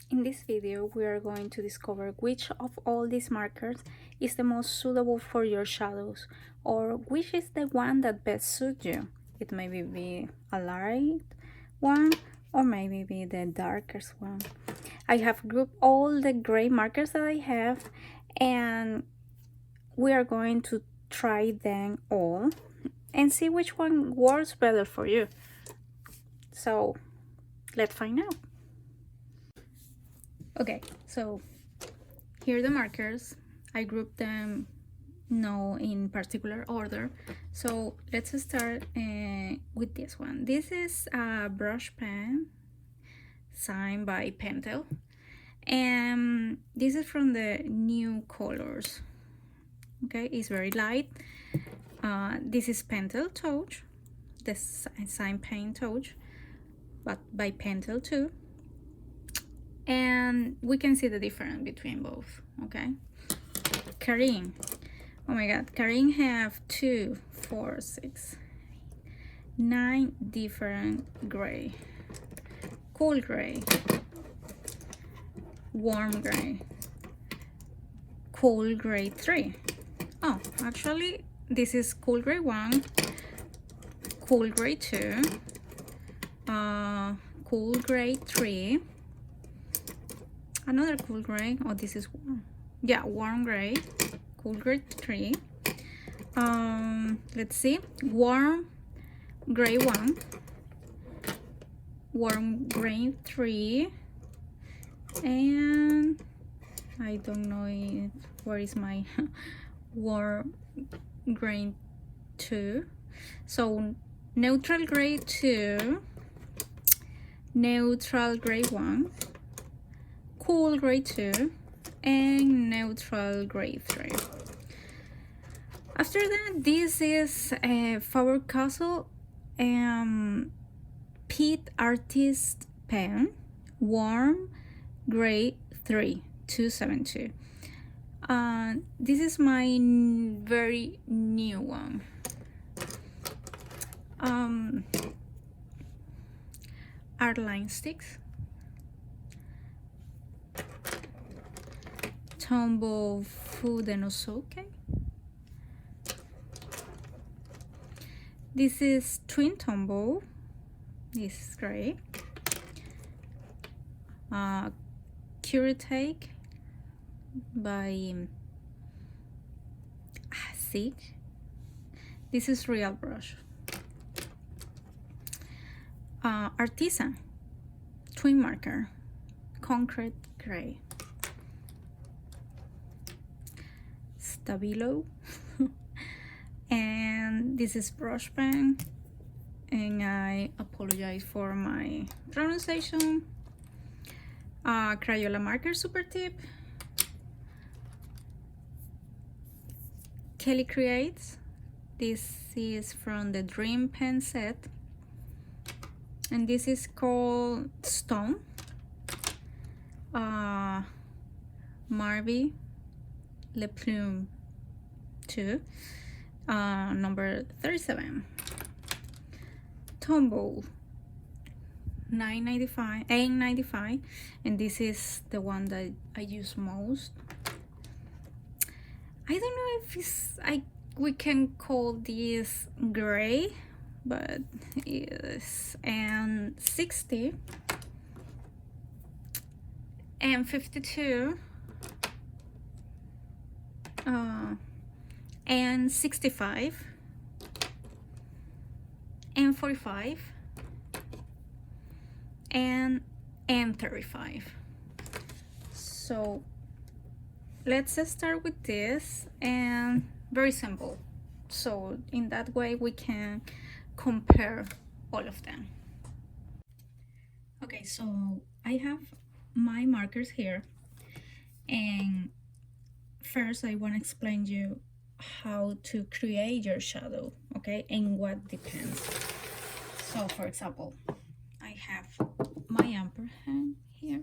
In this video, we are going to discover which of all these markers is the most suitable for your shadows, or which is the one that best suits you. It may be a light one, or maybe be the darkest one. I have grouped all the gray markers that I have, and we are going to try them all and see which one works better for you. So let's find out. Okay, so here are the markers. I grouped them no in particular order. So let's start with this one. This is a brush pen signed by Pentel, and this is from the new colors. Okay, it's very light. This is Pentel Touch, the sign paint touch, but by Pentel too. And we can see the difference between both. Okay, Karin, oh my god, Karin have 2, 4, 6, 9 different gray. Cool gray, warm gray, cool gray 3. Oh, actually this is cool gray 1, cool gray 2, cool gray 3, another cool gray. Oh, this is warm. Yeah, warm gray, cool gray 3. Let's see, warm gray 1, warm gray 3, and I don't know where is my warm gray 2. So neutral gray 2, neutral gray 1, cool gray 2, and neutral gray 3. After that, this is a Faber-Castell Pit Artist pen, warm gray 3, 272. This is my very new one. Art line sticks, Tombow Fudenosuke. This is Twin Tombow. This is great. Curetake by Sig. This is real brush. Artisan twin marker, concrete gray. Stabilo. And this is brush pen, and I apologize for my pronunciation. Crayola marker super tip. Kelly Creates. This is from the Dream Pen set, and this is called Stone. Marby Le Plume 2, number 37. Tombow, $8.95, and this is the one that I use most. I don't know if we can call this gray, but it is, and 60 and 52 and 65 and 45 and 35. So let's start with this, and very simple, so in that way we can compare all of them. Okay, so I have my markers here, and first I want to explain you how to create your shadow, okay, and what depends. So for example, I have my ampersand here,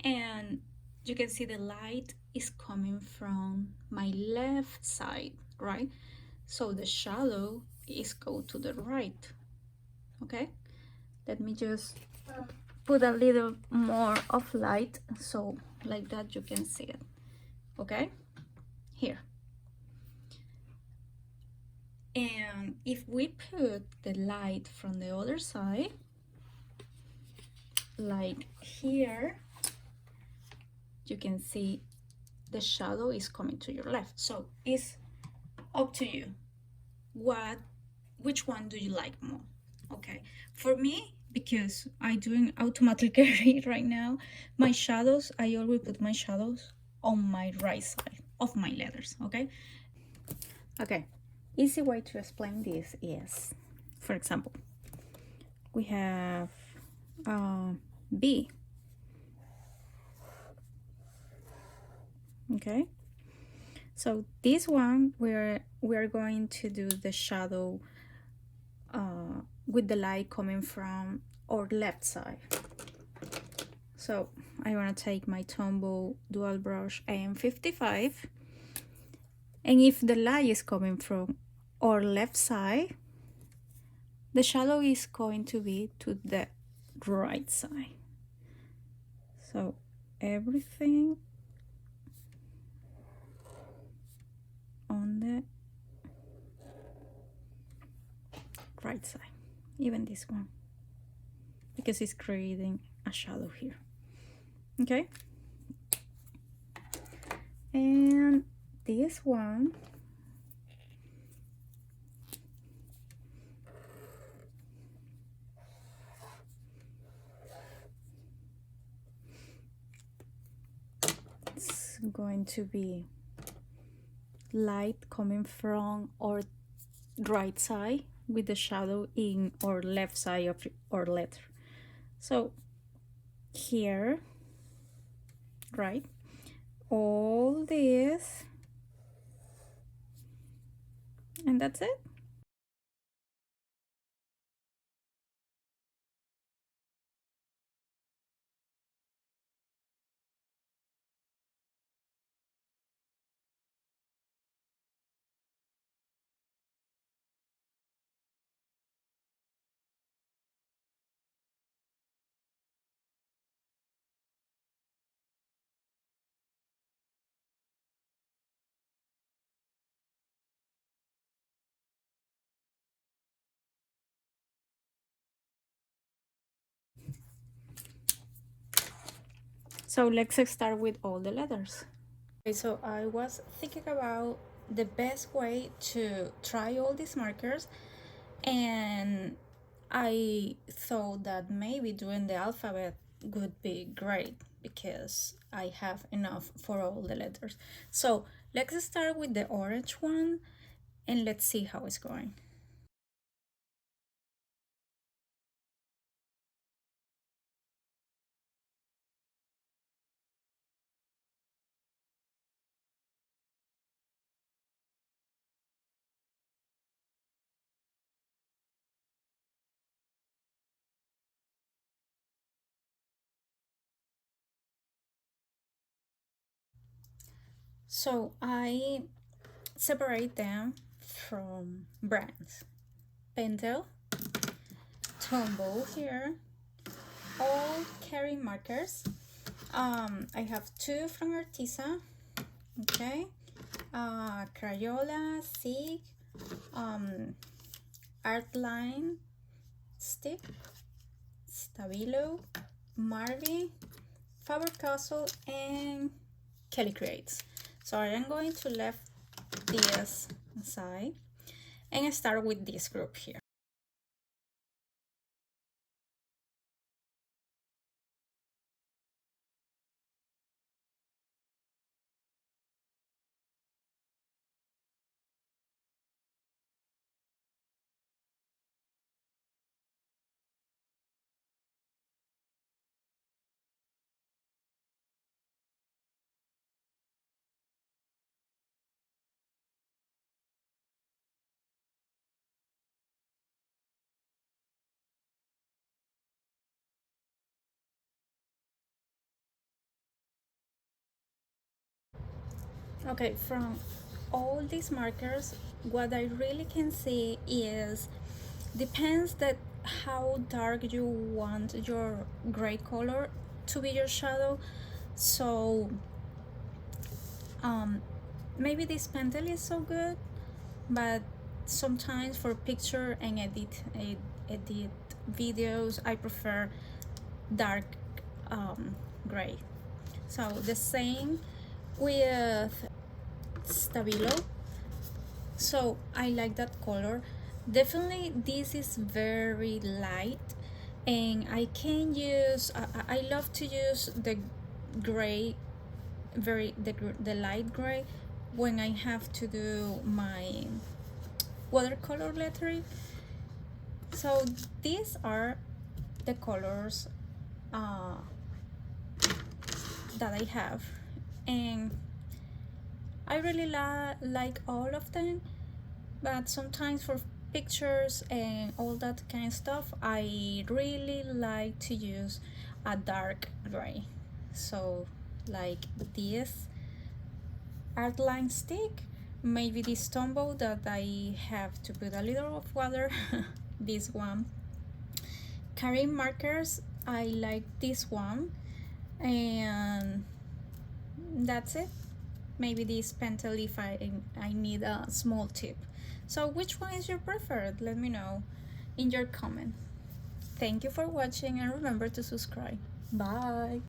and you can see the light is coming from my left side, right? So the shadow is go to the right. Okay, let me just put a little more of light, so like that you can see it. Okay, here. And if we put the light from the other side, like here, you can see the shadow is coming to your left. So it's up to you. Which one do you like more? Okay, for me, because I doing automatic read right now, my shadows, I always put my shadows on my right side of my letters. Okay, easy way to explain this is, for example, we have B. Okay, so this one we're going to do the shadow with the light coming from our left side. So I want to take my Tombow dual brush AM55, and if the light is coming from our left side, the shadow is going to be to the right side. So everything on the right side, even this one, because it's creating a shadow here. Okay, and this one, it's going to be light coming from our right side with the shadow in our left side of our letter. So here, right, all this, and that's it. So let's start with all the letters. Okay, so I was thinking about the best way to try all these markers, and I thought that maybe doing the alphabet would be great because I have enough for all the letters. So let's start with the orange one and let's see how it's going. So I separate them from brands. Pentel, Tombow here, all carry markers. I have two from Artisa, okay, Crayola, Sig, Artline, Stick, Stabilo, Marvy, Faber-Castell, and calligraphy. So I am going to left this aside and start with this group here. Okay, from all these markers, what I really can see is depends that how dark you want your gray color to be your shadow. So maybe this pentel is so good, but sometimes for picture and edit videos I prefer dark gray. So the same with Stabilo. So I like that color. Definitely this is very light, and I can use I love to use the gray, the light gray when I have to do my watercolor lettering. So these are the colors that I have, and I really like all of them, but sometimes for pictures and all that kind of stuff I really like to use a dark gray. So like this art line stick, maybe this Tombow that I have to put a little of water this one. Carrying markers, I like this one, and that's it. Maybe this pentel if I need a small tip. So which one is your preferred? Let me know in your comment. Thank you for watching, and remember to subscribe. Bye.